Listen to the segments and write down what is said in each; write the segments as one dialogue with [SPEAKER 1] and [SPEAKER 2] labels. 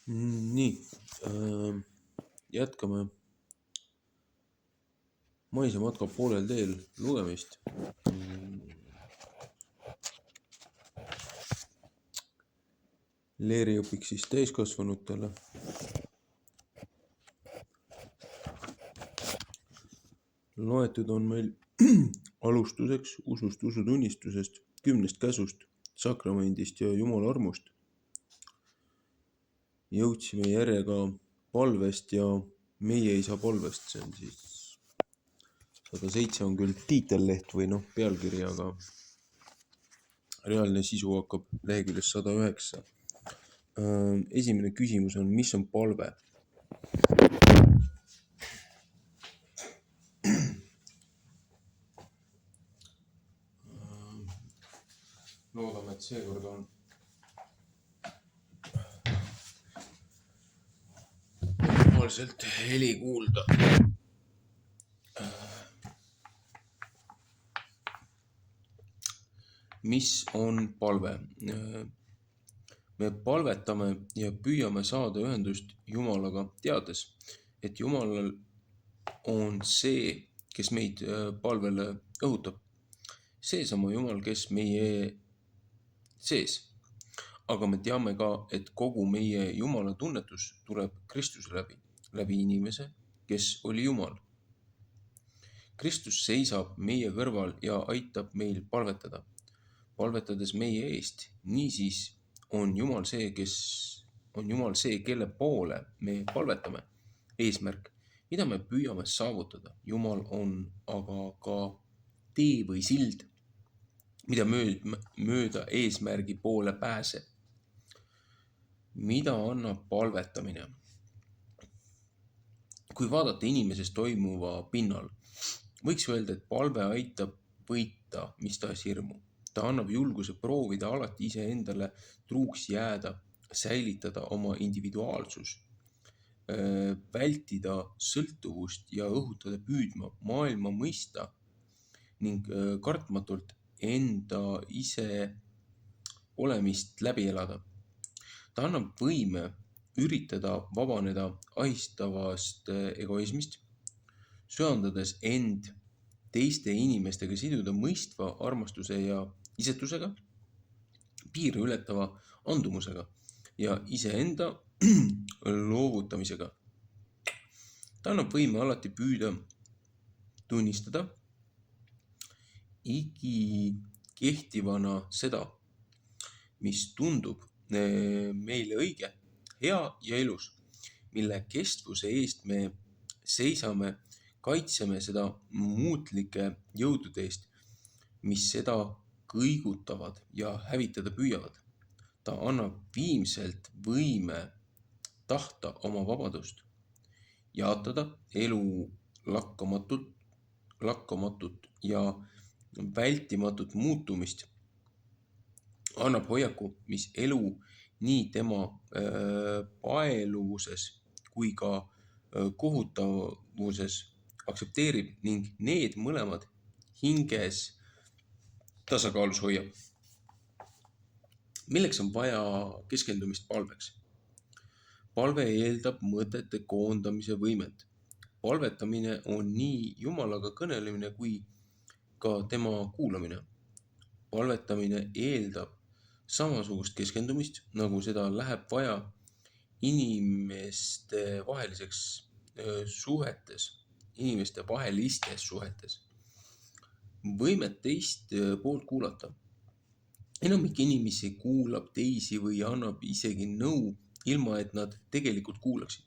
[SPEAKER 1] Nii, jätkame maisematka poolel teel lugemist. Leeriõpik siis täiskasvanutele. Loetud on meil alustuseks usust, usutunnistusest, 10 käsust, sakramendist ja Jumala armust. Jõudsime järjega palvest ja meie isa palvest, see on siis 107 on küll tiitelleht või pealkiri, aga reaalne sisu hakkab leheküljest 109. Esimene küsimus on, mis on palve? Loodame, et seekord on normaalselt heli kuulda. Mis on palve? Me palvetame ja püüame saada ühendust Jumalaga, teades, et Jumalal on see, kes meid palvele õhutab. Seesama Jumal, kes meie sees. Aga me teame ka, et kogu meie Jumala tunnetus tuleb Kristuse läbi inimese, kes oli Jumal. Kristus seisab meie kõrval ja aitab meil palvetada, palvetades meie eest. Niisiis on Jumal see, kelle poole me palvetame. Eesmärk, mida me püüame saavutada. Jumal on aga ka tee või sild, mida mööda eesmärgi poole pääseb. Mida annab palvetamine? Kui vaadata inimeses toimuva pinnal, võiks öelda, et palve aitab võita mis tahes hirmu. Ta annab julguse proovida alati iseendale truuks jääda, säilitada oma individuaalsus, vältida sõltuvust ja õhutada püüdma maailma mõista ning kartmatult enda ise olemist läbi elada. Ta annab võime üritada vabaneda ahistavast egoismist, söandades end teiste inimestega siduda mõistva armastuse ja isetusega, piire ületava andumusega ja iseenda loovutamisega. Ta annab võime alati püüda tunnistada igikehtivana seda, mis tundub meile õige, hea ja ilus, mille kestvuse eest me seisame, kaitseme seda muutlike jõudude eest, mis seda kõigutavad ja hävitada püüavad. Ta annab viimselt võime tahta oma vabadust, jaatada elu lakkamatut ja vältimatut muutumist. Annab hoiaku, mis elu nii tema paeluvuses kui ka kohutavuses aktsepteerib ning need mõlemad hinges tasakaalus hoiab. Milleks on vaja keskendumist palveks? Palve eeldab mõtete koondamise võimet. Palvetamine on nii Jumalaga kõnelemine kui ka tema kuulamine. Palvetamine eeldab samasugust keskendumist, nagu seda läheb vaja inimeste vahelistes suhetes. Võimet teist poolt kuulata. Enamik inimesi kuulab teisi või annab isegi nõu, ilma et nad tegelikult kuulaksid.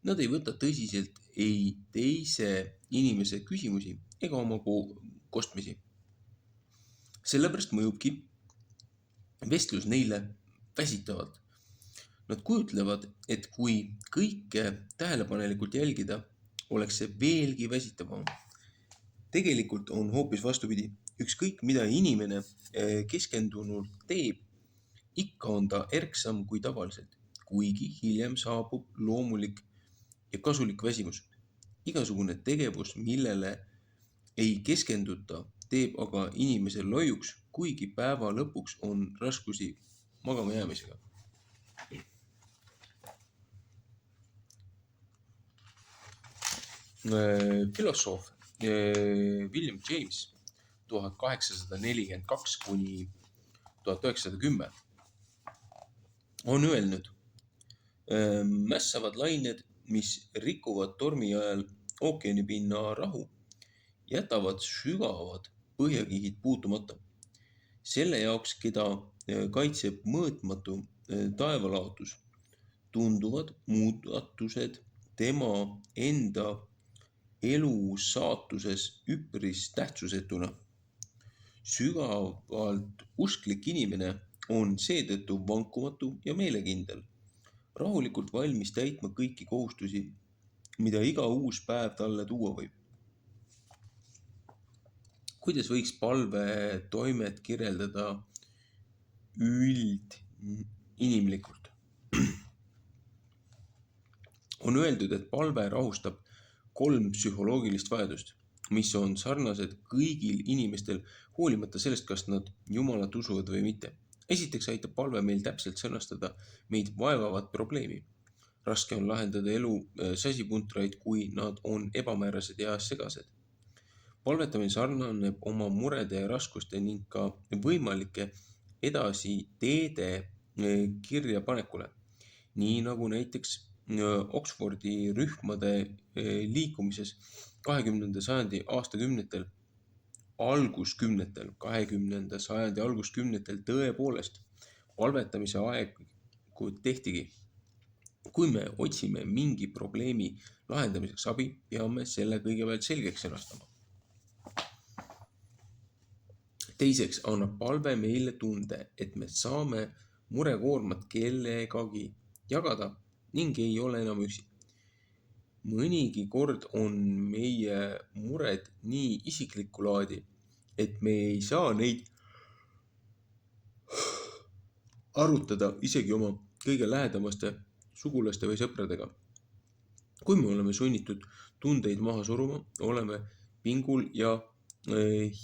[SPEAKER 1] Nad ei võta tõsiselt ei teise inimese küsimusi ega oma kostmisi. Sellepärast mõjubki vestlus neile väsitavalt. Nad kujutlevad, et kui kõike tähelepanelikult jälgida, oleks see veelgi väsitavam. Tegelikult on hoopis vastupidi. Ükskõik, mida inimene keskendunult teeb, ikka on ta erksam kui tavaliselt, kuigi hiljem saabub loomulik ja kasulik väsimus. Igasugune tegevus, millele ei keskenduta, teeb aga inimese loiuks, kuigi päeva lõpuks on raskusi magama jäämisega. filosoof William James 1842 kuni 1910 on öelnud, mässavad lained, mis rikuvad tormi ajal ookeanipinna rahu, jätavad sügavad põhjakihid puutumata. Selle jaoks, keda kaitseb mõõtmatu taevalaotus, tunduvad muudatused tema enda elu saatuses üpris tähtsusetuna. Sügavalt usklik inimene on seetõttu vankumatu ja meelekindel, rahulikult valmis täitma kõiki kohustusi, mida iga uus päev talle tuua võib. Kuidas võiks palvetoimet kirjeldada üldinimlikult? On öeldud, et palve rahustab 3 psühholoogilist vajadust, mis on sarnased kõigil inimestel, hoolimata sellest, kas nad Jumalat usuvad või mitte. Esiteks aitab palve meil täpselt sõnastada meid vaevavat probleemi. Raske on lahendada elu sasipuntraid, kui nad on ebamäärased ja segased. Palvetamine sarnaneb oma murede ja raskuste ning ka võimalike edasiteede kirjapanekule, nii nagu näiteks Oxfordi rühmade liikumises 20. sajandi alguskümnetel tõepoolest palvetamise aegu tehtigi. Kui me otsime mingi probleemi lahendamiseks abi, peame selle kõigepealt selgeks sõnastama. Teiseks annab palve meile tunde, et me saame murekoormat kellegagi jagada ning ei ole enam üksi. Mõnigi kord on meie mured nii isiklikku laadi, et me ei saa neid arutada isegi oma kõige lähedamaste sugulaste või sõpradega. Kui me oleme sunnitud tundeid maha suruma, oleme pingul ja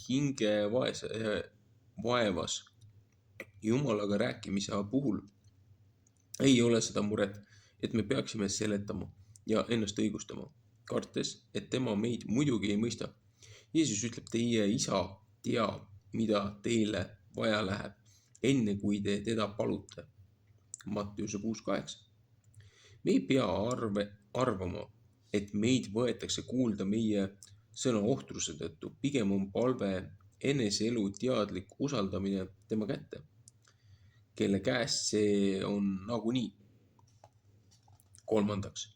[SPEAKER 1] hingevaevas. Jumalaga rääkimise puhul ei ole seda muret, et me peaksime seletama ja ennast õigustama, kartes, et tema meid muidugi ei mõista. Jeesus ütleb, teie isa teab, mida teile vaja läheb, enne kui te teda palute. Matteuse 6:8. Me ei pea arvama, et meid võetakse kuulda meie sõna ohtruse tõttu. Pigem on palve eneseelu teadlik usaldamine tema kätte, kelle käest see on nagunii. Kolmandaks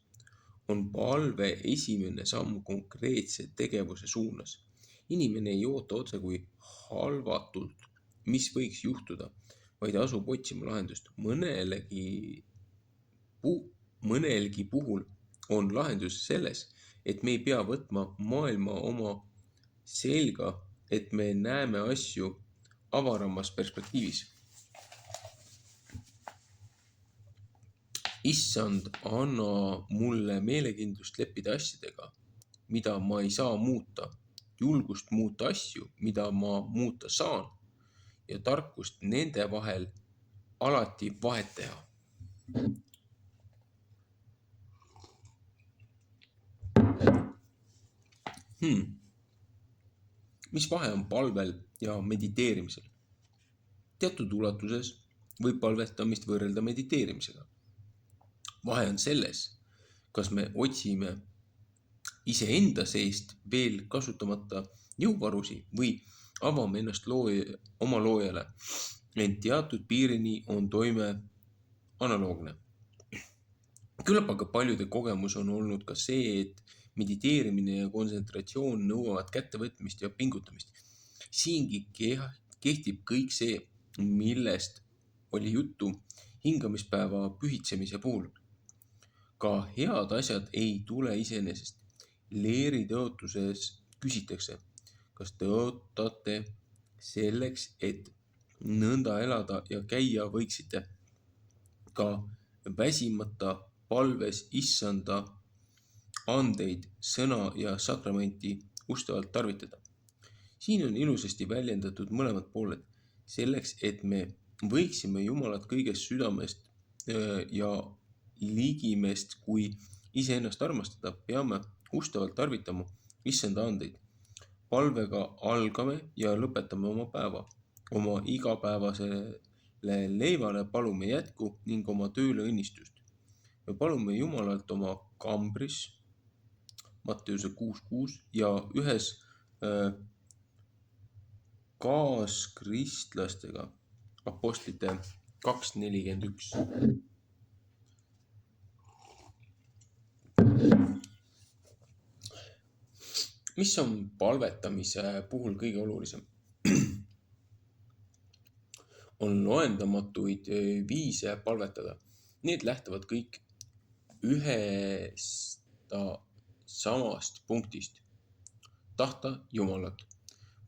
[SPEAKER 1] on palve esimene samm konkreetse tegevuse suunas. Inimene ei oota otse kui halvatult, mis võiks juhtuda, vaid asub otsima lahendust. Mõnelgi puhul on lahendus selles, et me ei pea võtma maailma oma selga, et me näeme asju avaramas perspektiivis. Issand, anna mulle meelekindlust leppida asjadega, mida ma ei saa muuta, julgust muuta asju, mida ma muuta saan, ja tarkust nende vahel alati vahet teha. Mis vahe on palvel ja mediteerimisel? Teatud ulatuses võib palvetamist võrrelda mediteerimisega. Vahe on selles, kas me otsime iseenda seest veel kasutamata jõuvarusi või avame ennast oma loojale, ent teatud piirini on toime analoogne. Küllap aga paljude kogemus on olnud ka see, et mediteerimine ja kontsentratsioon nõuavad kättevõtmist ja pingutamist. Siingi kehtib kõik see, millest oli juttu hingamispäeva pühitsemise puhul. Ka head asjad ei tule iseenesest. Leeri tõotuses küsitakse, kas tõotate selleks, et nõnda elada ja käia võiksite, ka väsimata palves issanda andeid, sõna ja sakramenti ustavalt tarvitada. Siin on ilusasti väljendatud mõlemad pooled. Selleks, et me võiksime Jumalat kõigest südamest ja ligimest kui iseennast armastada, peame ustavalt tarvitama issanda andeid. Palvega algame ja lõpetame oma päeva. Oma igapäevasele leivale palume jätku ning oma tööle õnnistust. Me palume Jumalalt oma kambris, Matteuse 6.6 ja ühes kaaskristlastega, Apostlite 2.41. Mis on palvetamise puhul kõige olulisem? On loendamatuid viise palvetada. Need lähtuvad kõik ühest samast punktist. Tahta Jumalat.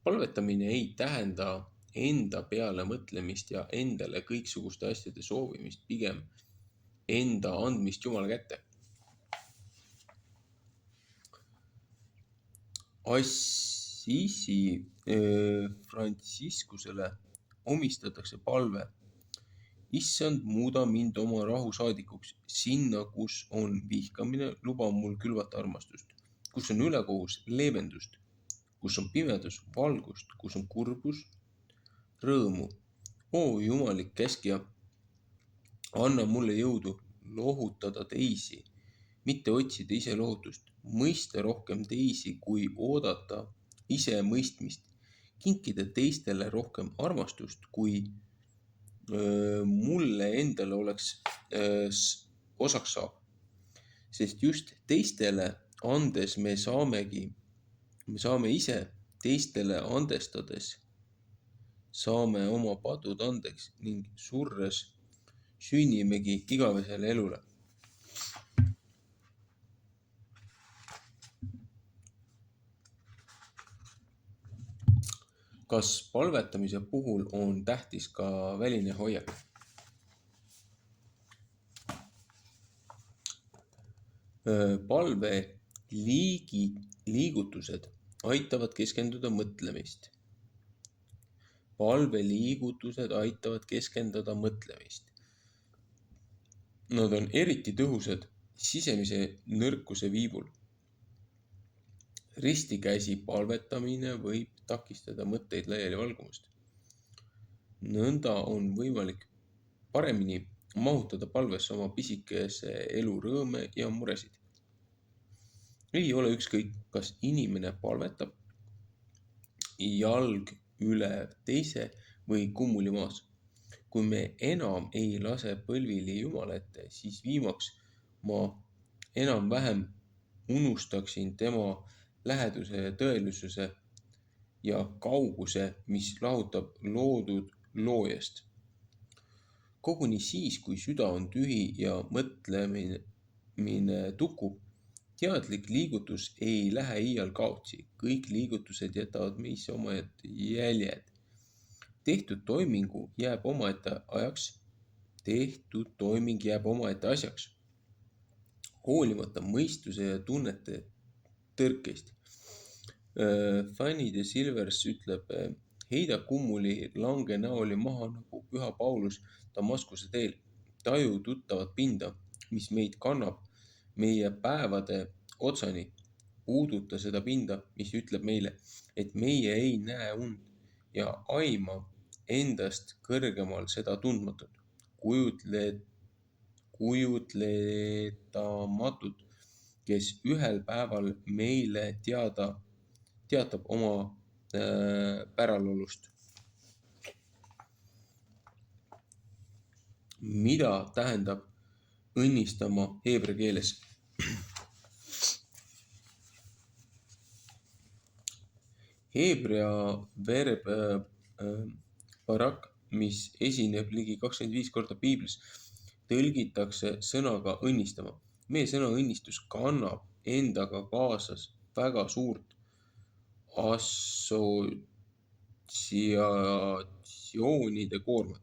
[SPEAKER 1] Palvetamine ei tähenda enda peale mõtlemist ja endale kõiksuguste asjade soovimist, pigem enda andmist Jumala kätte. Assisi Franciscusele omistatakse palve. Issand, muuda mind oma rahusaadikuks, sinna, kus on vihkamine, luba mul külvata armastust, kus on ülekohus, leevendust, kus on pimedus, valgust, kus on kurbus, rõõmu. Oo Jumalik käskija, anna mulle jõudu lohutada teisi, mitte otsida ise lohutust, mõista rohkem teisi, kui oodata ise mõistmist, kinkida teistele rohkem armastust, kui mulle endale oleks osaks saab. Sest just teistele andes me saame ise teistele andestades, saame oma padud andeks ning surres sünnimegi igavesele elule. Kas palvetamise puhul on tähtis ka väline hoiak? Palve liigutused aitavad keskenduda mõtlemist. Nad on eriti tõhusad sisemise nõrkuse viibul. Ristikäsi palvetamine võib takistada mõtteid laiali valgumast. Nõnda on võimalik paremini mahutada palvesse oma pisikese elu rõõme ja muresid. Ei ole ükskõik, kas inimene palvetab jalg üle teise või kummuli maas. Kui me enam ei lase põlvili Jumala ette, siis viimaks ma enam-vähem unustaksin tema läheduse ja tõelisuse ja kauguse, mis lahutab loodud loojast. Koguni siis, kui süda on tühi ja mõtlemine tukub, teadlik liigutus ei lähe iial kaotsi. Kõik liigutused jätavad meisse omaette jäljed. Tehtud toiming jääb omaette asjaks. Hoolimata mõistuse ja tunnete tõrkeist. Fanny de Silvers ütleb, heida kummuli lange näoli maha nagu püha Paulus Damaskuse teel. Taju tuttavat pinda, mis meid kannab meie päevade otsani. Puuduta seda pinda, mis ütleb meile, et meie ei näe und ja aima endast kõrgemal seda tundmatut, kujutletamatut, kes ühel päeval meile teatab oma päralolust. Mida tähendab õnnistama heebrea keeles? Heebrea verb barak, mis esineb ligi 25 korda Piiblis, tõlgitakse sõnaga õnnistama. Meie sõna õnnistus kannab endaga kaasas väga suurt assotsiatsioonide koormat,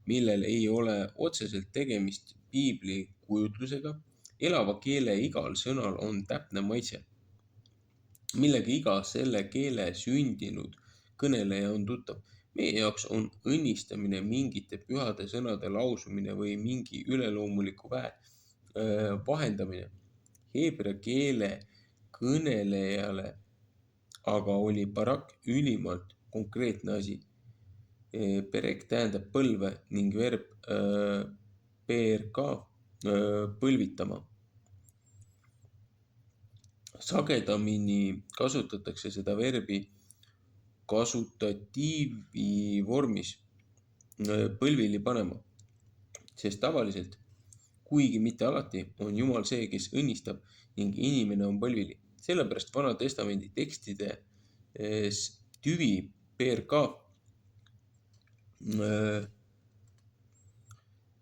[SPEAKER 1] millel ei ole otseselt tegemist Piibli kujutlusega. Elava keele igal sõnal on täpne maitse, millega iga selle keele sündinud kõneleja on tuttav. Meie jaoks on õnnistamine mingite pühade sõnade lausumine või mingi üleloomuliku väe vahendamine. Heebrea keele kõnelejale aga oli barak ülimalt konkreetne asi. Perek tähendab põlve ning verb PRK põlvitama. Sagedamini kasutatakse seda verbi kasutatiivi vormis põlvili panema, sest tavaliselt, kuigi mitte alati, on Jumal see, kes õnnistab ning inimene on põlvili. Sellepärast Vana Testamendi tekstides tüvi PRK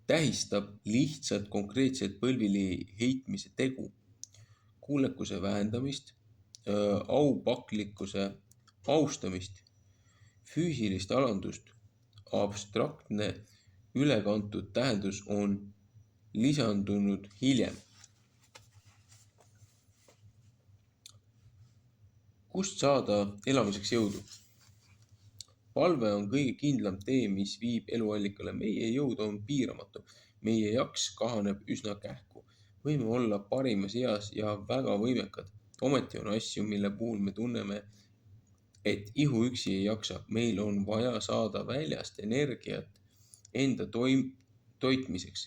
[SPEAKER 1] tähistab lihtsalt konkreetset põlvili heitmise tegu, kuulekuse vähendamist, aupaklikkuse austamist, füüsilist alandust. Abstraktne ülekantud tähendus on lisandunud hiljem. Kust saada elamiseks jõudu? Palve on kõige kindlam tee, mis viib eluallikale. Meie jõud on piiramatu. Meie jaks kahaneb üsna kähku. Võime olla parimas eas ja väga võimekad. Ometi on asju, mille puhul me tunneme, et ihu üksi ei jaksa. Meil on vaja saada väljast energiat enda toitmiseks,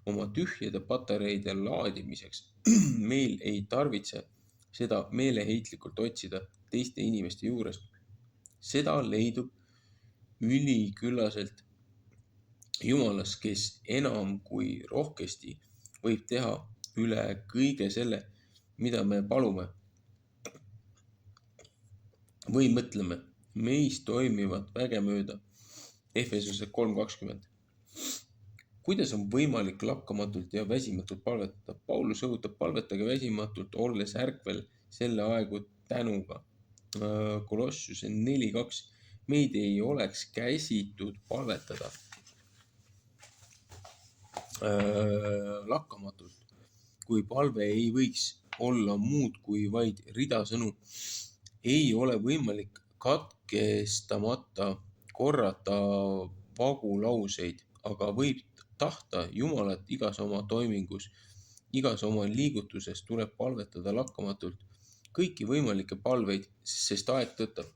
[SPEAKER 1] oma tühjade patareide laadimiseks. Meil ei tarvitse seda meeleheitlikult otsida teiste inimeste juures. Seda leidub üliküllaselt Jumalas, kes enam kui rohkesti võib teha üle kõige selle, mida me palume või mõtleme. Meis toimivad vägemööda. Efesose 3:20. Kuidas on võimalik lakkamatult ja väsimatult palvetada? Paulus õhutab palvetage väsimatult, olles ärkvel selle aegu tänuga. Kolossiuse 4:2. Meid ei oleks käsitud palvetada lakkamatult, kui palve ei võiks olla muud kui vaid ridasõnu. Ei ole võimalik katkestamata korrata vagu lauseid, aga võib tahta Jumalat igas oma toimingus, igas oma liigutuses tuleb palvetada lakkamatult kõiki võimalikke palveid, sest aeg tõttab.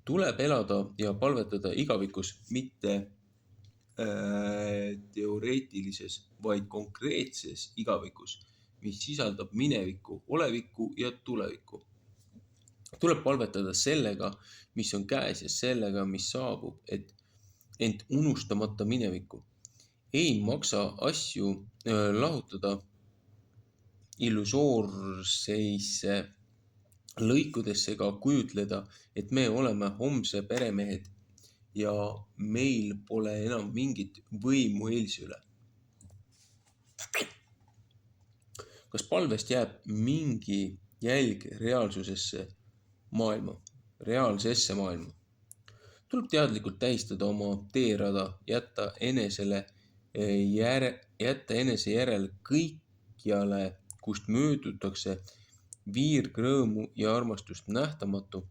[SPEAKER 1] Tuleb elada ja palvetada igavikus, mitte teoreetilises, vaid konkreetses igavikus, mis sisaldab minevikku, olevikku ja tulevikku. Tuleb palvetada sellega, mis on käes ja sellega, mis saabub, ent unustamata minevikku. Ei maksa asju lahutada illusoorseisse lõikudesse ega kujutleda, et me oleme homse peremehed ja meil pole enam mingit võimu eilse üle. Kas palvest jääb mingi jälg reaalsesse maailma? Tuleb teadlikult tähistada oma teerada, jätta enese järel kõikjale, kust möödutakse, viirgrõõmu ja armastust nähtamatu,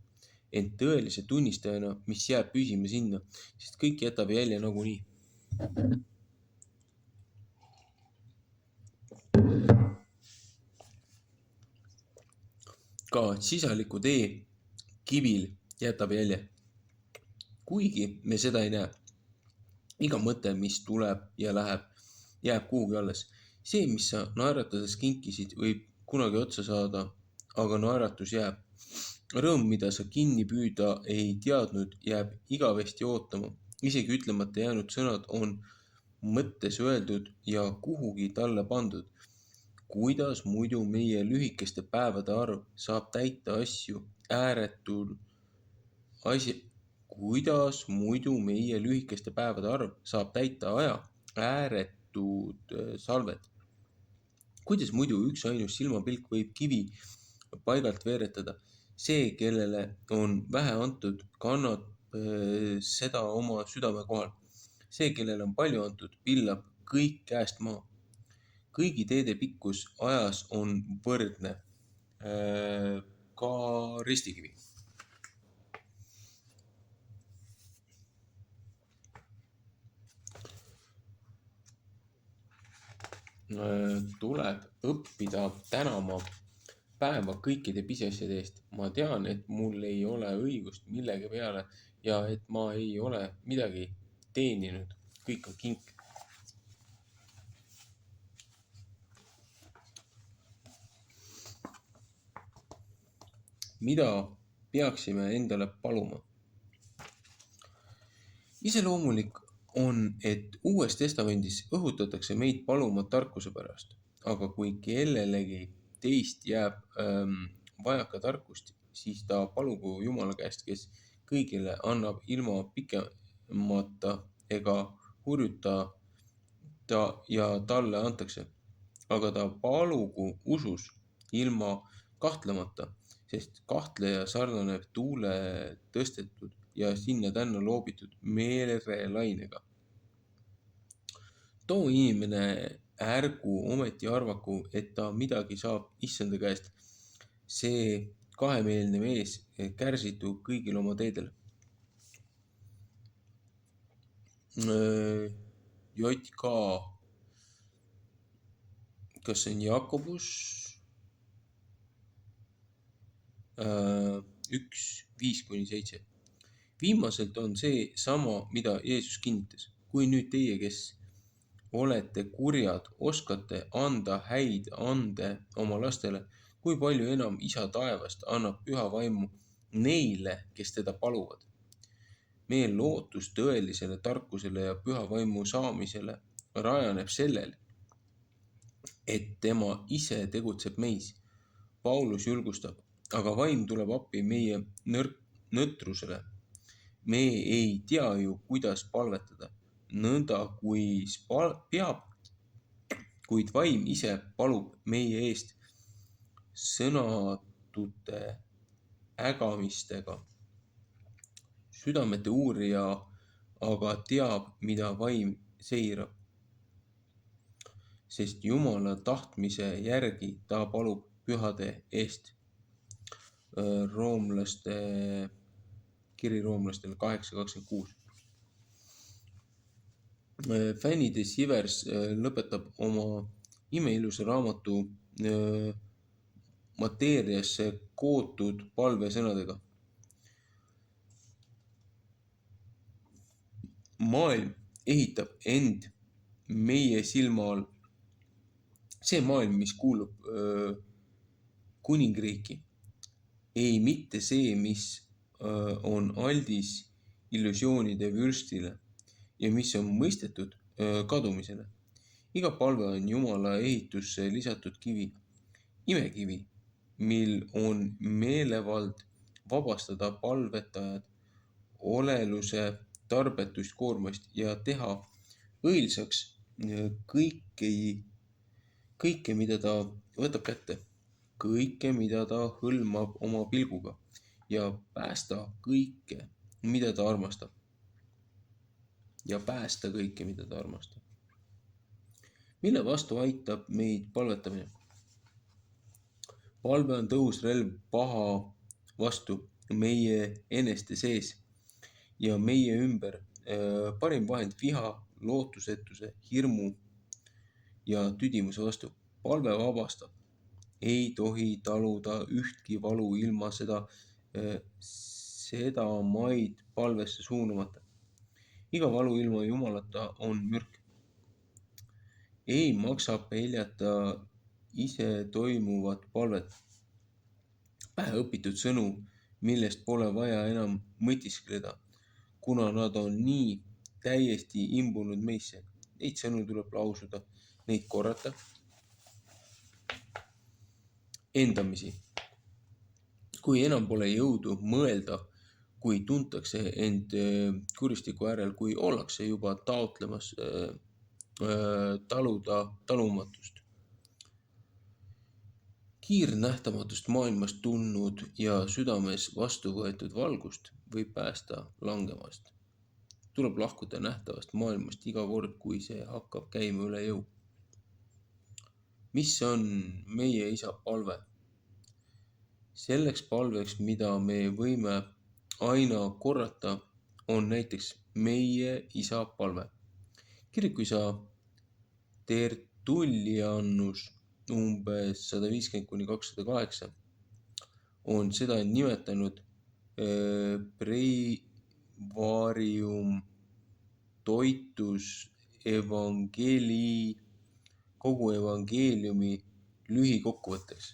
[SPEAKER 1] ent tõelise tunnistajana, mis jääb püsima sinna, sest kõik jätab jälje nagunii. Ka sisaliku tee kivil jätab jälje, kuigi me seda ei näe. Iga mõte, mis tuleb ja läheb, jääb kuhugi alles. See, mis sa naeratades kinkisid, võib kunagi otsa saada, aga naeratus jääb. Rõõm, mida sa kinni püüda ei teadnud, jääb igavesti ootama. Isegi ütlemata jäänud sõnad on mõttes öeldud ja kuhugi talle pandud. Kuidas muidu meie lühikeste päevade arv saab täita aja ääretud salved? Kuidas muidu üksainus silmapilk võib kivi paigalt veeretada? See, kellele on vähe antud, kannab seda oma südame kohal. See, kellele on palju antud, pillab kõik käest maha. Kõigi teede pikkus ajas on võrdne. Ka ristikivi. tuleb õppida tänama päeva kõikide pisiasjade eest. Ma tean, et mul ei ole õigust millegi peale ja et ma ei ole midagi teeninud. Kõik on kink. Mida peaksime endale paluma? Iseloomulik on, et Uues Testamendis õhutatakse meid paluma tarkuse pärast, aga kui kellelegi teist jääb vajaka tarkust, siis ta palugu Jumala käest, kes kõigile annab ilma pikemata ega hurjuta ja talle antakse. Aga ta palugu usus ilma kahtlemata, sest kahtleja sarnaneb tuule tõstetud ja sinna-tänna loobitud merelainega. Too inimene ärgu ometi arvaku, et ta midagi saab issanda käest. See kahemeelne mees kärsitu kõigil oma teedel. JK, kas see on Jakobus 1:5-7. Viimaselt on see sama, mida Jeesus kinnitas. Kui nüüd teie, kes olete kurjad, oskate anda häid ande oma lastele, kui palju enam Isa taevast annab püha vaimu neile, kes teda paluvad. Meie lootus tõelisele tarkusele ja püha vaimu saamisele rajaneb sellel, et tema ise tegutseb meis. Paulus julgustab, aga vaim tuleb appi meie nõtrusele. Me ei tea ju, kuidas palvetada, nõnda kui peab, kuid vaim ise palub meie eest sõnatute ägamistega. Südamete uurija aga teab, mida vaim seirab, sest Jumala tahtmise järgi ta palub pühade eest. Kiri roomlastele 8:26. Fanny de Sivers lõpetab oma imeilusa raamatu mateeriasse kootud palvesõnadega. Maailm ehitab end meie silma all. See maailm, mis kuulub kuningriiki, ei mitte see, mis on aldis illusioonide vürstile ja mis on mõistetud kadumisele. Iga palve on Jumala ehitusse lisatud kivi, imekivi, mil on meelevald vabastada palvetajad oleluse tarbetust koormast ja teha õilsaks kõike, mida ta võtab kätte, kõike, mida ta hõlmab oma pilguga ja päästa kõike, mida ta armastab. Mille vastu aitab meid palvetamine? Palve on tõhus relv paha vastu meie eneste sees ja meie ümber, parim vahend viha, lootusetuse, hirmu ja tüdimuse vastu. Palve vabastab. Ei tohi taluda ühtki valu ilma seda maid palvesse suunamata. Iga valu ilma Jumalata on mürk. Ei maksa peljata ise toimuvat palvet. Päheõpitud sõnu, millest pole vaja enam mõtiskleda, kuna nad on nii täiesti imbunud meisse. Neid sõnu tuleb lausuda, neid korrata endamisi. Kui enam pole jõudu mõelda, kui tuntakse end kuristiku äärel, kui ollakse juba taotlemas talumatust. Kiirnähtamatust maailmast tulnud ja südames vastu võetud valgust võib päästa langemast. Tuleb lahkuda nähtavast maailmast iga kord, kui see hakkab käima üle jõu. Mis on meie Isa palve? Selleks palveks, mida me võime aina korrata, on näiteks meie Isa palve. Kirikuisa Tullianus umbes 150–208 on seda nimetanud Breivarium toitus kogu evangeeliumi lühikokkuvõtteks.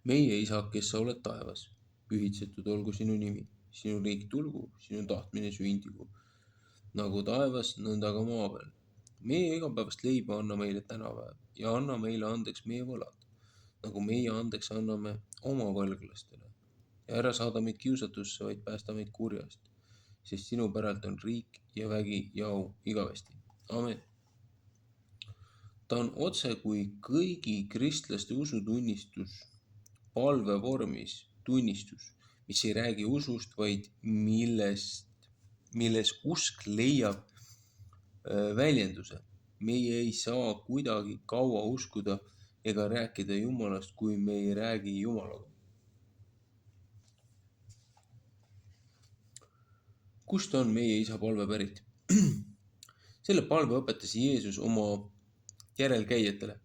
[SPEAKER 1] Meie Isa, kes sa oled taevas, pühitsetud olgu sinu nimi, sinu riik tulgu, sinu tahtmine sündigu, nagu taevas, nõnda ka maa peal. Meie igapäevast leiba anna meile tänapäev ja anna meile andeks meie võlad, nagu meie andeks anname oma võlglastele. Ja ära saada meid kiusatusse, vaid päästa meid kurjast, sest sinu päralt on riik ja vägi ja au igavesti. Amen. Ta on otse kui kõigi kristlaste usutunnistus, palvevormis tunnistus, mis ei räägi usust, vaid milles usk leiab väljenduse. Meie ei saa kuidagi kaua uskuda ega rääkida Jumalast, kui me ei räägi Jumalaga. Kust on meie Isa palve pärit? Selle palve õpetas Jeesus oma järelkäijatele.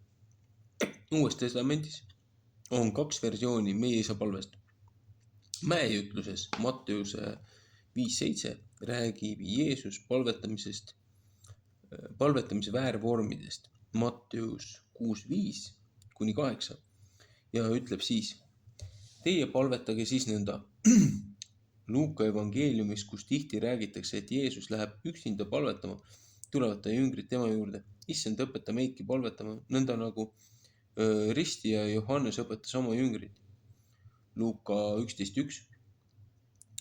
[SPEAKER 1] Uues testamendis on 2 versiooni meie Isa palvest. Mäejutluses Matteuse 5:7 räägib Jeesus palvetamise väärvormidest Matteus 6:5–8 ja ütleb siis: teie palvetage siis nõnda. Luuka evangeeliumis, kus tihti räägitakse, et Jeesus läheb üksinda palvetama, tulevad ta jüngrid tema juurde. Issand, õpeta meidki palvetama, nõnda nagu ristija Johannes õpetas oma jüngrid. Luuka 11:1,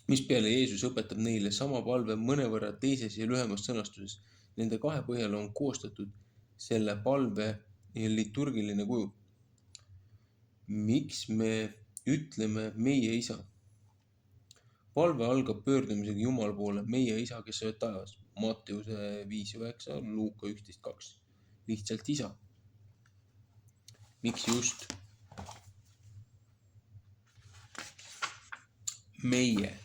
[SPEAKER 1] mispeale Jeesus õpetab neile sama palve mõnevõrra teises ja lühemas sõnastuses. Nende 2 põhjal on koostatud selle palve liturgiline kuju. Miks me ütleme meie Isa? Palve algab pöördumisega Jumala poole, meie Isa, kes sa oled taevas. Matteuse 5:9, Luuka 11:2. Lihtsalt Isa. Miks just meie?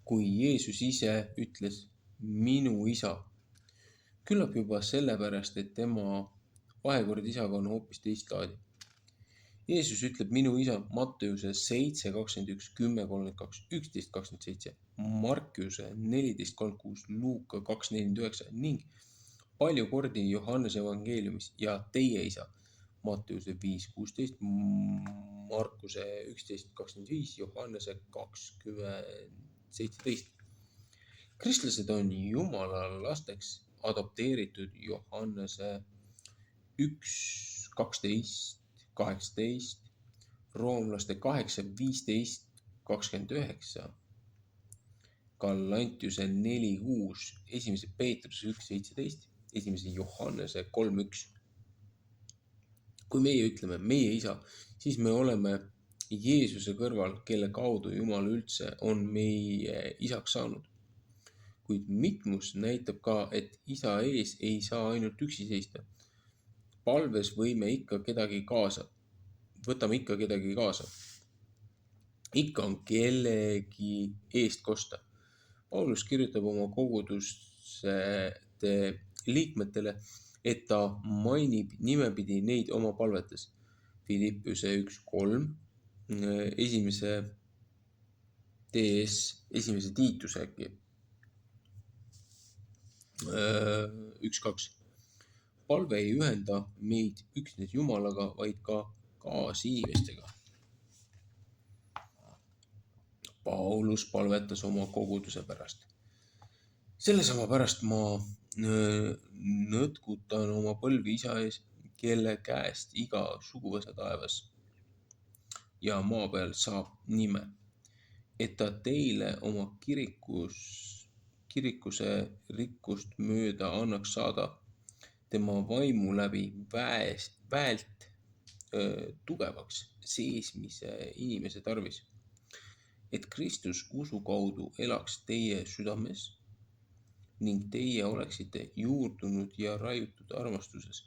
[SPEAKER 1] Kui Jeesus ise ütles minu Isa, küllap juba sellepärast, et tema vahekord Isaga on hoopis teist laadi. Jeesus ütleb minu Isa Matteuse 7:21, 10:32, 11:27, Markuse 14:36, Luuka 2:49 ning palju kordi Johannese evangeeliumis ja teie Isa Matteuse 5:16, Markuse 11:25, Johannese 20:17. Kristlased on Jumala lasteks adopteeritud Johannese 1:12, 18, roomlaste 8:15-29, Gallantiuse 4:6, 1. Peetruse 1:17, 1. Johannese 3:1. Kui meie ütleme meie Isa, siis me oleme Jeesuse kõrval, kelle kaudu Jumal üldse on meie isaks saanud. Kuid mitmus näitab ka, et Isa ees ei saa ainult üksi seista. Palves võtame ikka kedagi kaasa. Ikka on kellegi eest kosta. Paulus kirjutab oma koguduste liikmetele, et ta mainib nimepidi neid oma palvetes. Filippuse 1:3, 1. Tiituse äkki 1:2. Palve ei ühenda meid üksnes Jumalaga, vaid ka kaasinimestega. Paulus palvetas oma koguduse pärast. Sellesama pärast ma nõtkutan oma põlvi Isa ees, kelle käest iga suguvõsa taevas ja maa peal saab nime, et ta teile oma kirikuse rikkust mööda annaks saada tema vaimu läbi väelt tugevaks seesmise inimese tarvis, et Kristus usu kaudu elaks teie südames ning teie oleksite juurdunud ja raiutud armastuses,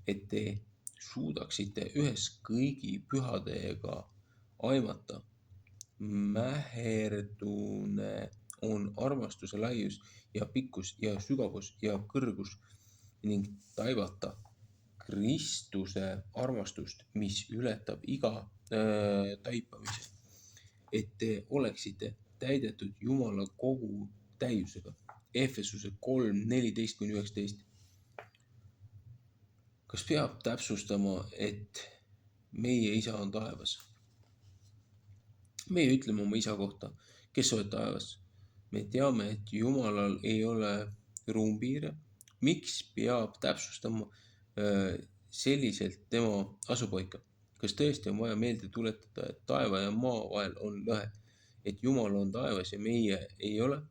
[SPEAKER 1] et te suudaksite ühes kõigi pühadega aimata mäherdune on armastuse laius ja pikkus ja sügavus ja kõrgus ning taibata Kristuse armastust, mis ületab iga taipamise, et te oleksite täidetud Jumala kogu täiusega. Efesuse 3:14-19. Kas peab täpsustama, et meie isa on taevas? Meie ütleme oma isa kohta, kes oled taevas. Me teame, et Jumalal ei ole ruumpiire. Miks peab täpsustama selliselt tema asupaika? Kas tõesti on vaja meelde tuletada, et taeva ja maa vahel on lõhe, et Jumal on taevas ja meie ei ole?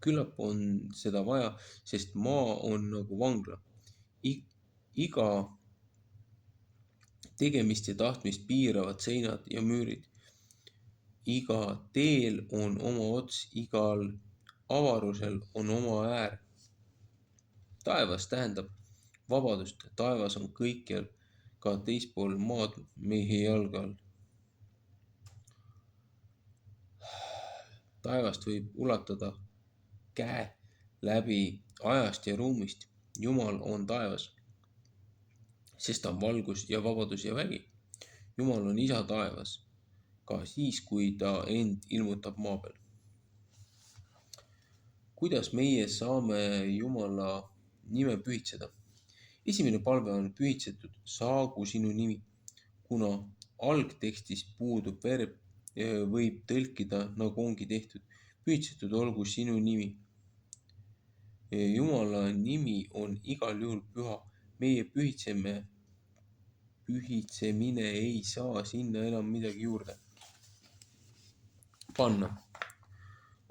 [SPEAKER 1] Küllap on seda vaja, sest maa on nagu vangla. Iga tegemist ja tahtmist piiravad seinad ja müürid. Iga teel on oma ots, igal avarusel on oma äär. Taevas tähendab vabadust. Taevas on kõikjal, ka teispool maad meie jalge all. Taevast võib ulatada käe läbi ajast ja ruumist. Jumal on taevas, sest ta on valgus ja vabadus ja vägi. Jumal on isa taevas, ka siis, kui ta end ilmutab maa peal. Kuidas meie saame Jumala nime pühitseda? Esimene palve on pühitsetud, saagu sinu nimi. Kuna algtekstis puudub verb, võib tõlkida, nagu ongi tehtud. Pühitsetud olgu sinu nimi. Jumala nimi on igal juhul püha. Meie pühitsemine ei saa sinna enam midagi juurde panna.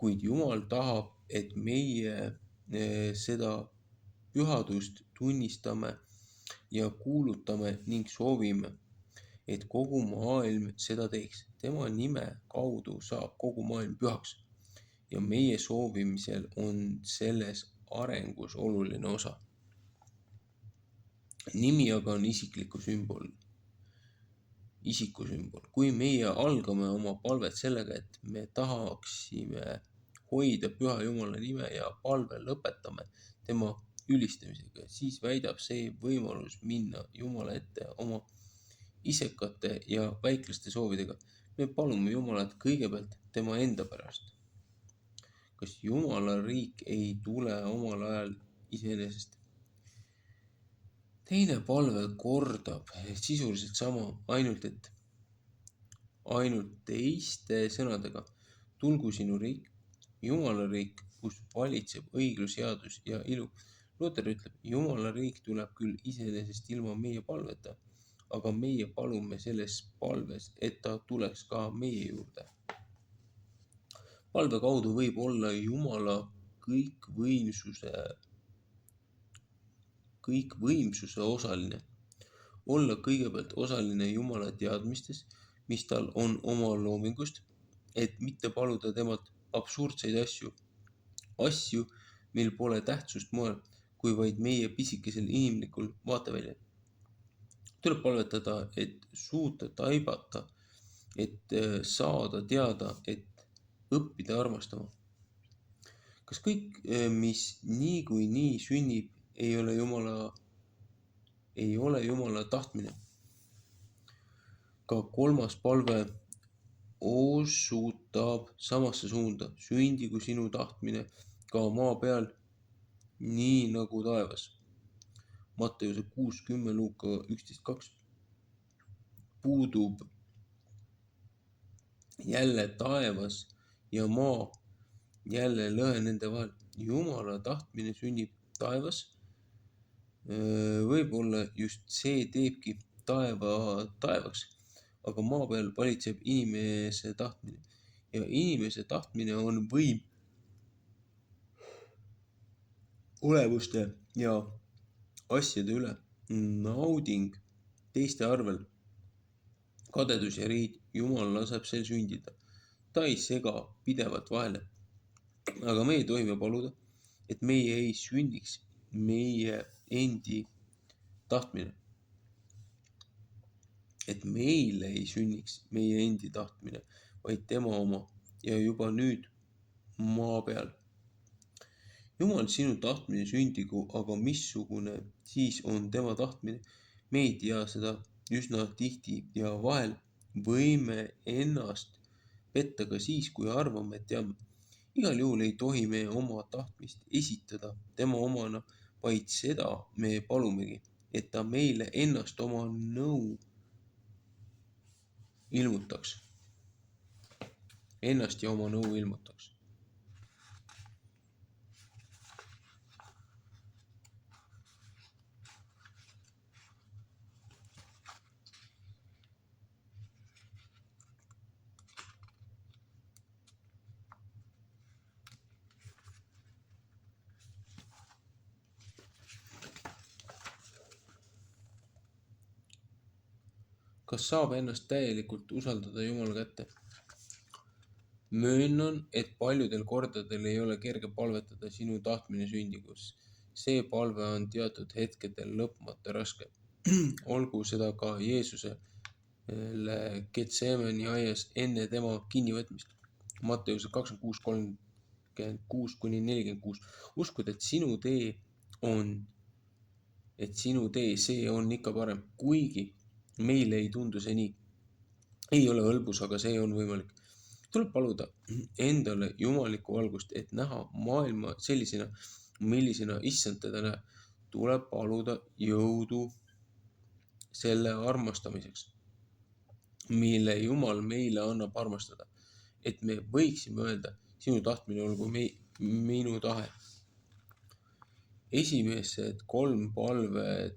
[SPEAKER 1] Kuid Jumal tahab, et meie seda pühadust tunnistame ja kuulutame ning soovime, et kogu maailm seda teeks. Tema nime kaudu saab kogu maailm pühaks ja meie soovimisel on selles arengus oluline osa. Nimi aga on isiku sümbol. Kui meie algame oma palvet sellega, et me tahaksime hoida püha Jumala nime ja palve lõpetame tema ülistamisega, siis väidab see võimalus minna Jumala ette oma isekate ja väiklaste soovidega. Me palume Jumalat kõigepealt tema enda pärast. Kas Jumala riik ei tule omal ajal iseenesest? Teine palve kordab sisuliselt sama, ainult teiste sõnadega. Tulgu sinu riik, Jumala riik, kus valitseb õiglus, headus ja ilu. Luter ütleb, Jumala riik tuleb küll iseenesest ilma meie palveta, aga meie palume selles palves, et ta tuleks ka meie juurde. Palve kaudu võib olla Jumala kõikvõimsuse osaline. Olla kõigepealt osaline Jumala teadmistes, mis tal on oma loomingust, et mitte paluda temalt absurdseid asju, mil pole tähtsust moel, kui vaid meie pisikesel inimlikul vaateväljal. Tuleb palvetada, et suuta taibata, et saada teada, et õppida armastama. Kas kõik, mis niikuinii sünnib, ei ole Jumala tahtmine? Ka kolmas palve osutab samasse suunda. Sündigu sinu tahtmine ka maa peal, nii nagu taevas. Matteuse 6:10, Luuka 11:2. Puudub jälle taevas ja maa, jälle lõhe nende vahel. Jumala tahtmine sünnib taevas. Võib-olla just see teebki taeva taevaks, aga maa peal valitseb inimese tahtmine. Ja inimese tahtmine on võim olemuste ja asjade üle, nauding teiste arvel, kadedus ja riid. Jumal laseb sel sündida. Ta ei sega pidevalt vahele. Aga meie tohime paluda, et meie ei sünniks meie endi tahtmine. Et meile ei sünniks meie endi tahtmine, vaid tema oma. Ja juba nüüd maa peal. Jumal, sinu tahtmine sündigu, aga missugune siis on tema tahtmine? Me ei tea seda üsna tihti ja vahel võime ennast petta ka siis, kui arvame, et teame. Igal juhul ei tohi me oma tahtmist esitada tema omana, vaid seda me palumegi, et ta meile ennast oma nõu ilmutaks. Ennast ja oma nõu ilmutaks. Kas saab ennast täielikult usaldada Jumala kätte? Möönan, et paljudel kordadel ei ole kerge palvetada sinu tahtmine sündigus. See palve on teatud hetkedel lõpmata raske. Olgu seda ka Jeesusele Getsemani aias enne tema kinnivõtmist. Matteuse 26:36-46. Uskud, et sinu tee, see on ikka parem, kuigi meile ei tundu see nii. Ei ole hõlbus, aga see on võimalik. Tuleb paluda endale jumalikku valgust, et näha maailma sellisena, millisena issand teda näeb. Tuleb paluda jõudu selle armastamiseks, mille Jumal meile annab armastada, et me võiksime öelda, sinu tahtmine olgu minu tahe. Esimesed 3 palvet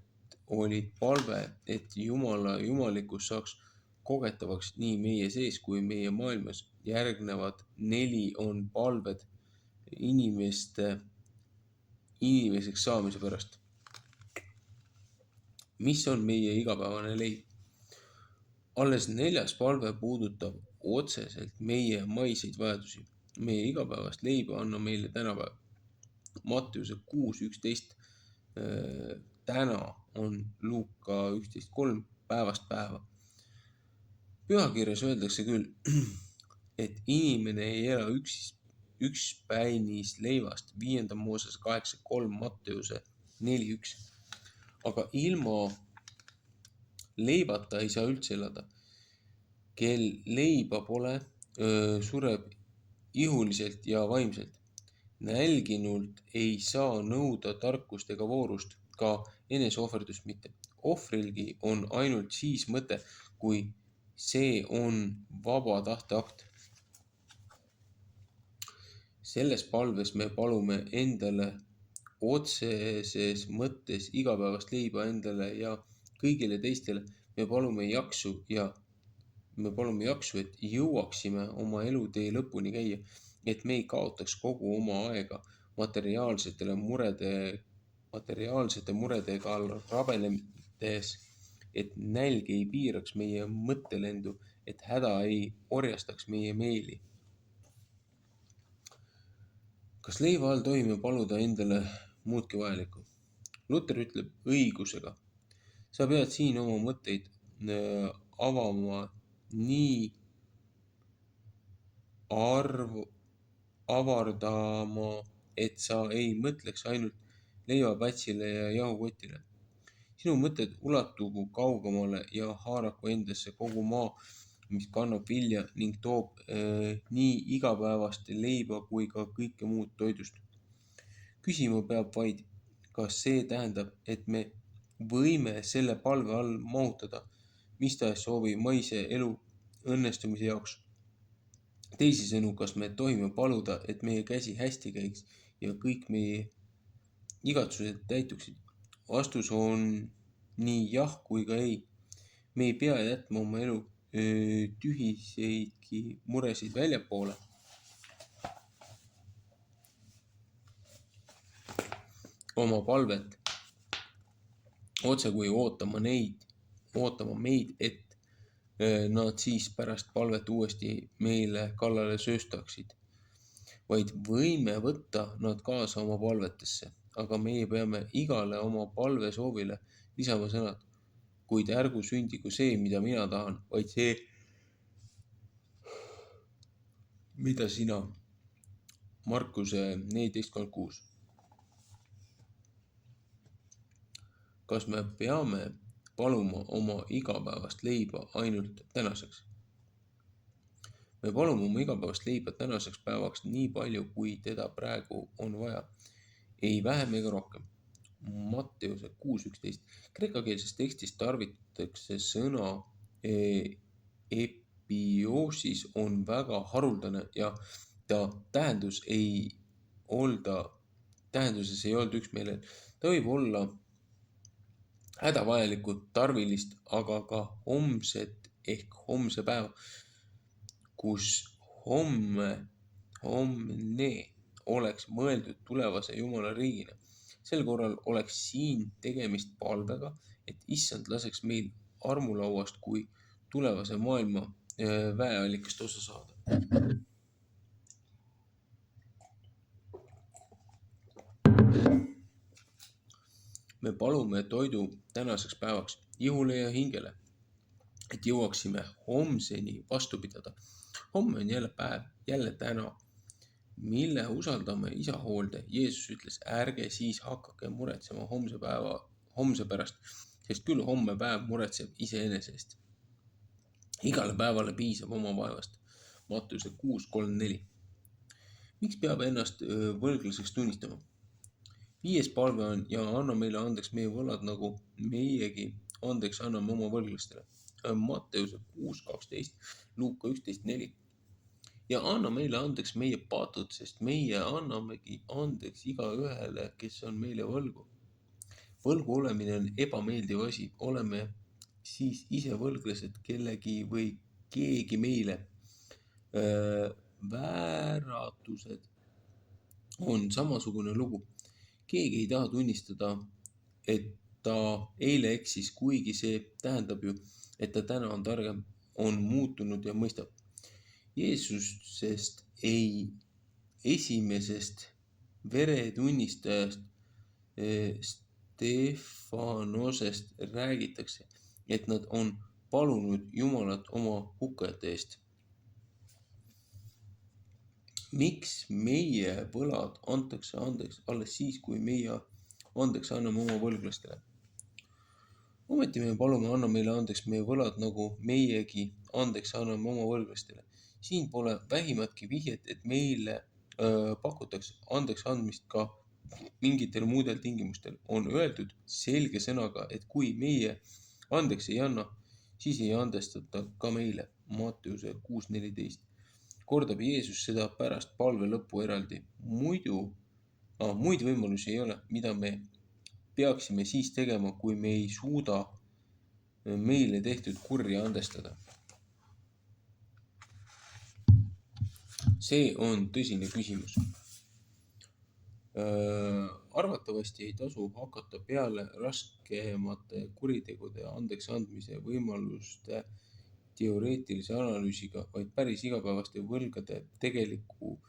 [SPEAKER 1] olid palve, et Jumala jumalikkus saaks kogetavaks nii meie sees kui meie maailmas. Järgnevad 4 on palved inimeseks saamise pärast. Mis on meie igapäevane leib? Alles 4. palve puudutab otseselt meie maiseid vajadusi. Meie igapäevast leiba anna meile tänapäev. Matteuse 6:11. Täna on Luuka 11:3 päevast päeva. Pühakirjas öeldakse küll, et inimene ei ela ükspäinis leivast, 5. Moosese 8:3, Matteuse 4:1. Aga ilma leibata ei saa üldse elada. Kel leiba pole, sureb ihuliselt ja vaimselt. Nälginult ei saa nõuda tarkust ega voorust, ka eneseohverdust mitte. Ohvrilgi on ainult siis mõte, kui see on vaba tahte akt. Selles palves me palume endale otseses mõttes igapäevast leiba endale ja kõigile teistele. Me palume jaksu, et jõuaksime oma elutee lõpuni käia, et me ei kaotaks kogu oma aega materiaalsete muredega rabeledes, et nälg ei piiraks meie mõttelendu, et häda ei orjastaks meie meeli. Kas leiva all tohime paluda endale muudki vajalikku? Luter ütleb õigusega. Sa pead siin oma mõtteid avama nii avardama, et sa ei mõtleks ainult leivapätsile ja jahukotile. Sinu mõtted ulatugu kaugemale ja haaraku endasse kogu maa, mis kannab vilja ning toob nii igapäevast leiba kui ka kõike muud toidust. Küsima peab vaid, kas see tähendab, et me võime selle palve all mahutada mis tahes soovi maise elu õnnestumise jaoks. Teisisõnu, kas me tohime paluda, et meie käsi hästi käiks ja kõik meie igatsused täituksid? Vastus on nii jah kui ka ei. Me ei pea jätma oma elu tühiseidki muresid väljapoole. Oma palvet otsekui ootama meid, et nad siis pärast palvet uuesti meile kallale sööstaksid, vaid võime võtta nad kaasa oma palvetesse, aga meie peame igale oma palvesoovile lisama sõnad, kuid ärgu sündigu see, mida mina tahan, vaid see, mida sina Markuse 14:36. Kas me peame paluma oma igapäevast leiba ainult tänaseks? Me palume oma igapäevast leiba tänaseks päevaks nii palju, kui teda praegu on vaja. Ei vähem ega rohkem. Matteuse 6:11. Kreekakeelses tekstis tarvitatakse sõna epioosis on väga haruldane ja ta tähenduses ei olda üksmeelel. Ta võib olla hädavajalikku, tarvilist, aga ka homset ehk homse päeva, kus homne oleks mõeldud tulevase Jumala riigina. Sel korral oleks siin tegemist palvega, et issand laseks meil armulauast kui tulevase maailma väeallikast osa saada. Me palume toidu tänaseks päevaks, ihule ja hingele, et jõuaksime homseni vastu pidada. Homme on jälle päev, jälle täna, mille usaldame isa hoolde. Jeesus ütles, ärge siis hakake muretsema homse pärast, sest küll homme päev muretseb iseenese eest. Igale päevale piisab oma vaevast. Matteuse 6:3-4. Miks peab ennast võlglaseks tunnistama? 5. palve on ja anna meile andeks meie võlad, nagu meiegi andeks anname oma võlglastele. Matteuse 6:12, Luuka 11:4. Ja anna meile andeks meie patud, sest meie annamegi andeks igaühele, kes on meile võlgu. Võlgu olemine on ebameeldiv asi. Oleme siis ise võlglased kellegi või keegi meile. Vääratused on samasugune lugu. Keegi ei taha tunnistada, et ta eile eksis, kuigi see tähendab ju, et ta täna on targem, on muutunud ja mõistab. Jeesusest esimesest veretunnistajast Stefanosest räägitakse, et nad on palunud Jumalat oma hukkajate eest. Miks meie võlad antakse andeks alles siis, kui meie andeks anname oma võlglastele? Ometi me palume, anna meile andeks meie võlad, nagu meiegi andeks anname oma võlglastele. Siin pole vähimatki vihjet, et meile pakutakse andeks andmist ka mingitel muudel tingimustel. On öeldud selge sõnaga, et kui meie andeks ei anna, siis ei andestata ka meile. Matteuse 6:14. Kordab Jeesus seda pärast palve lõppu eraldi. Muid võimalusi ei ole, mida me peaksime siis tegema, kui me ei suuda meile tehtud kurja andestada. See on tõsine küsimus. Arvatavasti ei tasu hakata peale raskemate kuritegude andeks andmise võimaluste teoreetilise analüüsiga, vaid päris igapäevaste võlgade tegeliku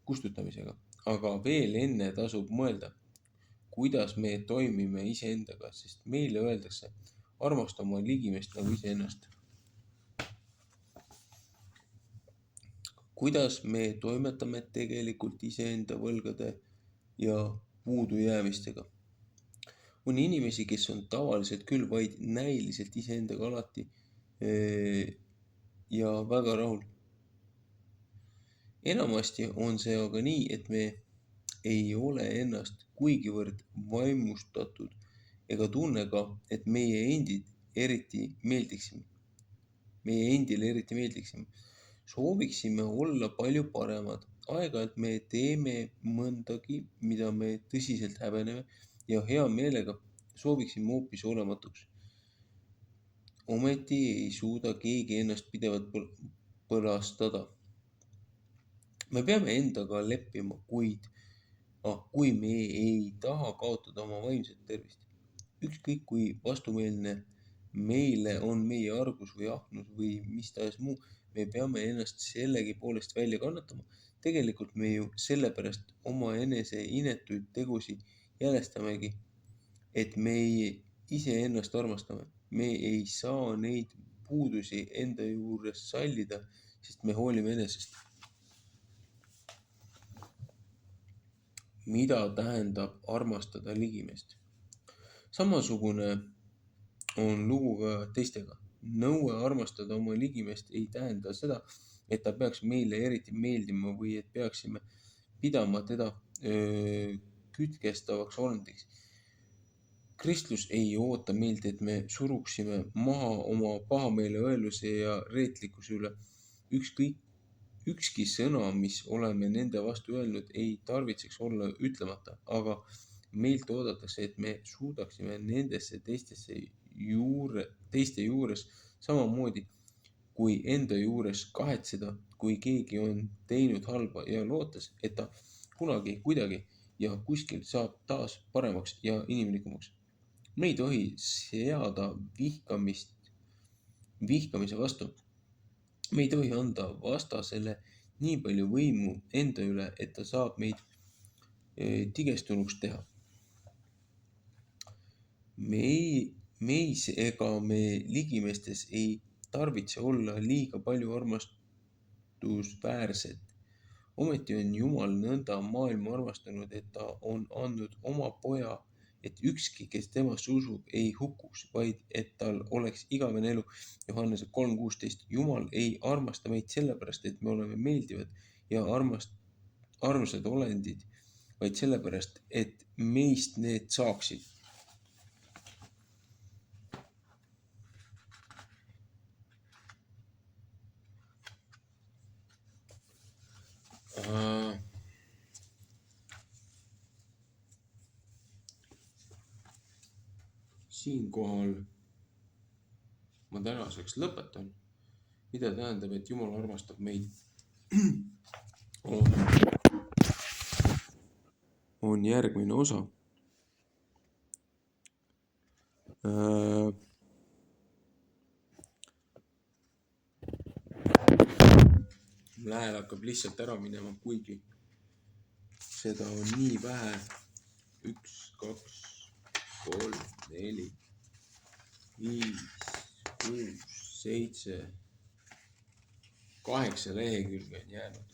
[SPEAKER 1] kustutamisega. Aga veel enne tasub mõelda, kuidas me toimime iseendaga, sest meile öeldakse, armasta oma ligimest nagu iseennast. Kuidas me toimetame tegelikult iseenda võlgade ja puudujäämistega? On inimesi, kes on tavaliselt küll vaid näiliselt iseendaga alati ja väga rahul. Enamasti on see aga nii, et me ei ole ennast kuigivõrd vaimustatud ega tunne ka, et meie endile eriti meeldiksime. Sooviksime olla palju paremad. Aeg-ajalt me teeme mõndagi, mida me tõsiselt häbeneme ja hea meelega sooviksime hoopis olematuks. Ometi ei suuda keegi ennast pidevalt põlastada. Me peame endaga leppima, kuid kui me ei taha kaotada oma vaimset tervist. Ükskõik kui vastumeelne meile on meie argus või ahnus või mis tahes muu, me peame ennast sellegipoolest välja kannatama. Tegelikult me ju sellepärast oma enese inetuid tegusid jälestamegi, et me iseennast armastame. Me ei saa neid puudusi enda juures sallida, sest me hoolime enesest. mida tähendab armastada ligimest. Samasugune on lugu ka teistega. Nõue armastada oma ligimest ei tähenda seda, et ta peaks meile eriti meeldima või et peaksime pidama teda kütkestavaks olendiks. Kristlus ei oota meilt, et me suruksime maha oma pahameele õeluse ja reetlikkuse üle. Ükski sõna, mis oleme nende vastu öelnud, ei tarvitseks olla ütlemata, aga meilt oodatakse, et me suudaksime nendesse teiste juures samamoodi kui enda juures kahetseda, kui keegi on teinud halba ja lootes, et ta kunagi, kuidagi ja kuskil saab taas paremaks ja inimlikumaks. Me ei tohi seada vihkamise vastu. Me ei tohi anda vastasele nii palju võimu enda üle, et ta saab meid tigestunuks teha. Meis ega me ligimestes ei tarvitse olla liiga palju armastusväärsed. Ometi on Jumal nõnda maailma armastanud, et ta on andnud oma poja, et ükski, kes temasse usub, ei hukuks, vaid et tal oleks igavene elu. Johannese 3:16. Jumal ei armasta meid sellepärast, et me oleme meeldivad ja armsad olendid, vaid sellepärast, et meist need saaksid. Siinkohal ma tänaseks lõpetan. Mida tähendab, et Jumal armastab meid? On järgmine osa. Hääl hakkab lihtsalt ära minema, kuigi seda on nii vähe. 1, 2, 3, 4, 5, 6, 7, 8 lehekülge on jäänud.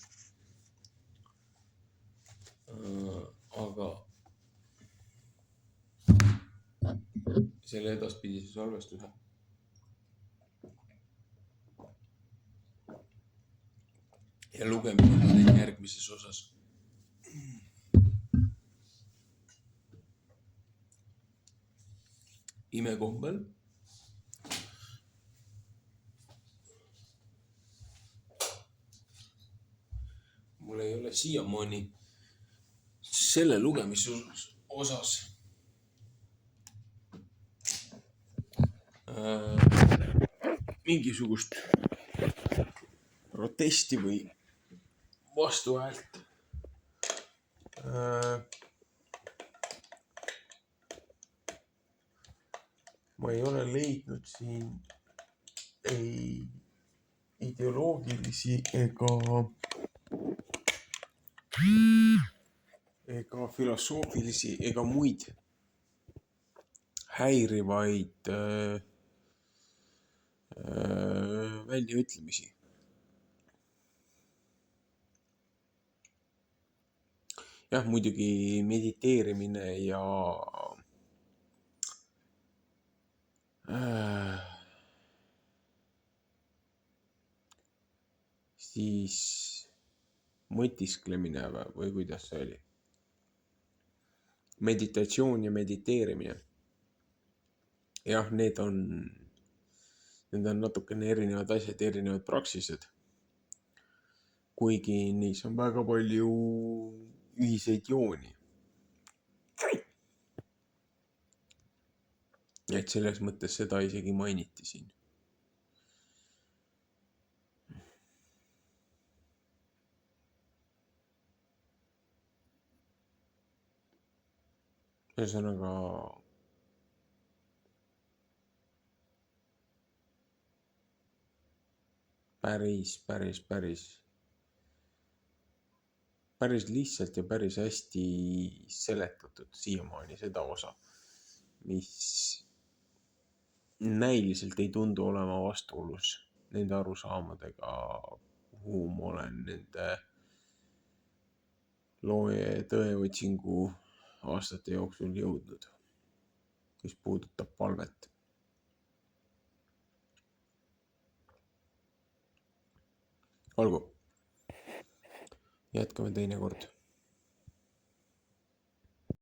[SPEAKER 1] Aga selle edaspidise salvestuse ja lugemine ma teen järgmises osas. Imekombel mul ei ole siiamaani selle lugemise osas mingisugust protesti või vastuhäält. Ma ei ole leidnud siin ei ideoloogilisi ega filosoofilisi ega muid häirivaid väljaütlemisi. Jah, muidugi mediteerimine ja siis mõtisklemine või kuidas see oli? Meditatsioon ja mediteerimine. Jah, need on natukene erinevad asjad, erinevad praksised. Kuigi neis on väga palju ühiseid jooni. Et selles mõttes seda isegi mainiti siin. Ühesõnaga päris lihtsalt ja päris hästi seletatud siiamaani seda osa, mis näiliselt ei tundu olema vastuolus nende arusaamadega, kuhu ma olen nende loe tõeotsingu aastate jooksul jõudnud, mis puudutab palvet. olgu, jätkame teinekord.